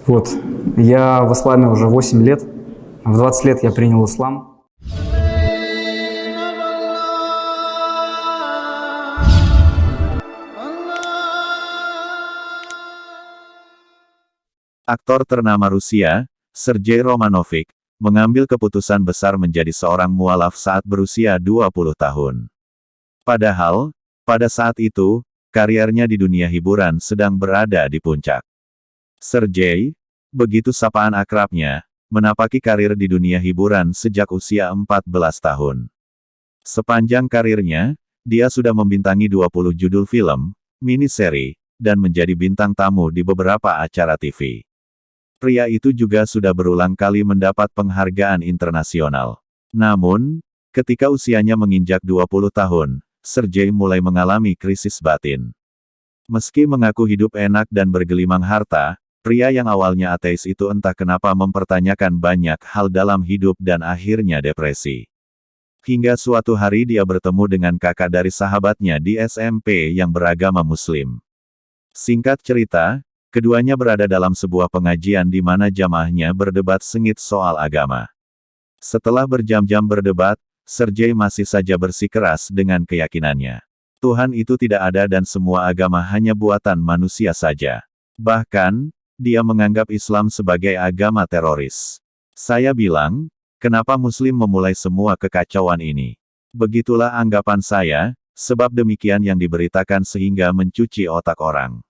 Вот. Я в исламе уже 8 лет. В 20 лет я принял ислам. Aktor ternama Rusia, Sergei Romanovich, mengambil keputusan besar menjadi seorang mualaf saat berusia 20 tahun. Padahal, pada saat itu, kariernya di dunia hiburan sedang berada di puncak. Sergei, begitu sapaan akrabnya, menapaki karir di dunia hiburan sejak usia 14 tahun. Sepanjang karirnya, dia sudah membintangi 20 judul film, miniseri, dan menjadi bintang tamu di beberapa acara TV. Pria itu juga sudah berulang kali mendapat penghargaan internasional. Namun, ketika usianya menginjak 20 tahun, Sergei mulai mengalami krisis batin. Meski mengaku hidup enak dan bergelimang harta, pria yang awalnya ateis itu entah kenapa mempertanyakan banyak hal dalam hidup dan akhirnya depresi. Hingga suatu hari dia bertemu dengan kakak dari sahabatnya di SMP yang beragama Muslim. Singkat cerita, keduanya berada dalam sebuah pengajian di mana jamaahnya berdebat sengit soal agama. Setelah berjam-jam berdebat, Sergei masih saja bersikeras dengan keyakinannya. Tuhan itu tidak ada dan semua agama hanya buatan manusia saja. Bahkan, dia menganggap Islam sebagai agama teroris. Saya bilang, kenapa Muslim memulai semua kekacauan ini? Begitulah anggapan saya, sebab demikian yang diberitakan sehingga mencuci otak orang.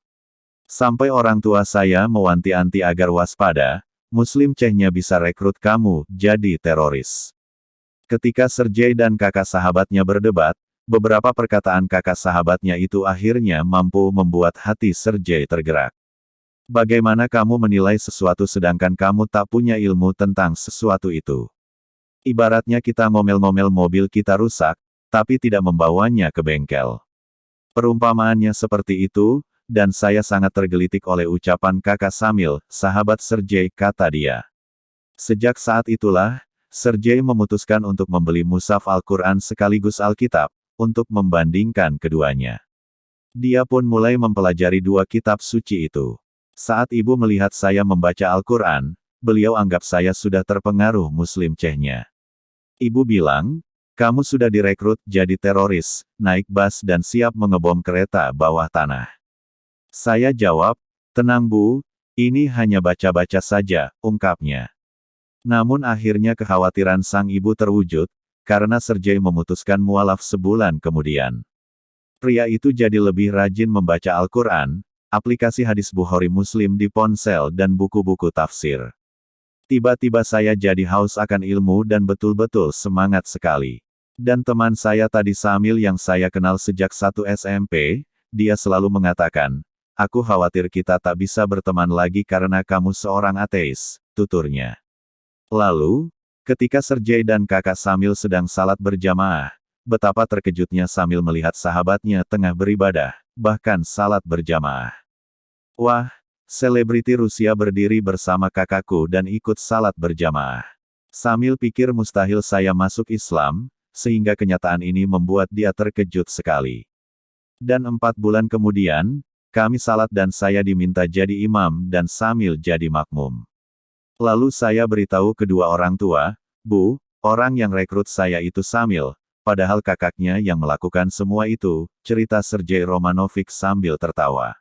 Sampai orang tua saya mewanti-wanti agar waspada, Muslim Cehnya bisa rekrut kamu jadi teroris. Ketika Sergei dan kakak sahabatnya berdebat, beberapa perkataan kakak sahabatnya itu akhirnya mampu membuat hati Sergei tergerak. Bagaimana kamu menilai sesuatu sedangkan kamu tak punya ilmu tentang sesuatu itu? Ibaratnya kita ngomel-ngomel mobil kita rusak, tapi tidak membawanya ke bengkel. Perumpamaannya seperti itu, dan saya sangat tergelitik oleh ucapan kakak Samil, sahabat Sergei, kata dia. Sejak saat itulah, Sergei memutuskan untuk membeli mushaf Al-Quran sekaligus Alkitab, untuk membandingkan keduanya. Dia pun mulai mempelajari dua kitab suci itu. Saat ibu melihat saya membaca Al-Quran, beliau anggap saya sudah terpengaruh Muslim Cehnya. Ibu bilang, kamu sudah direkrut jadi teroris, naik bus dan siap mengebom kereta bawah tanah. Saya jawab, tenang Bu, ini hanya baca-baca saja, ungkapnya. Namun akhirnya kekhawatiran sang ibu terwujud, karena Sergei memutuskan mualaf sebulan kemudian. Pria itu jadi lebih rajin membaca Al-Quran, aplikasi hadis Bukhari Muslim di ponsel dan buku-buku tafsir. Tiba-tiba saya jadi haus akan ilmu dan betul-betul semangat sekali. Dan teman saya tadi Samil yang saya kenal sejak 1 SMP, dia selalu mengatakan, aku khawatir kita tak bisa berteman lagi karena kamu seorang ateis, tuturnya. Lalu, ketika Sergei dan kakak Samil sedang salat berjamaah, betapa terkejutnya Samil melihat sahabatnya tengah beribadah, bahkan salat berjamaah. Wah, selebriti Rusia berdiri bersama kakakku dan ikut salat berjamaah. Samil pikir mustahil saya masuk Islam, sehingga kenyataan ini membuat dia terkejut sekali. Dan 4 bulan kemudian, kami salat dan saya diminta jadi imam dan Samil jadi makmum. Lalu saya beritahu kedua orang tua, Bu, orang yang rekrut saya itu Samil, padahal kakaknya yang melakukan semua itu, cerita Sergei Romanovich sambil tertawa.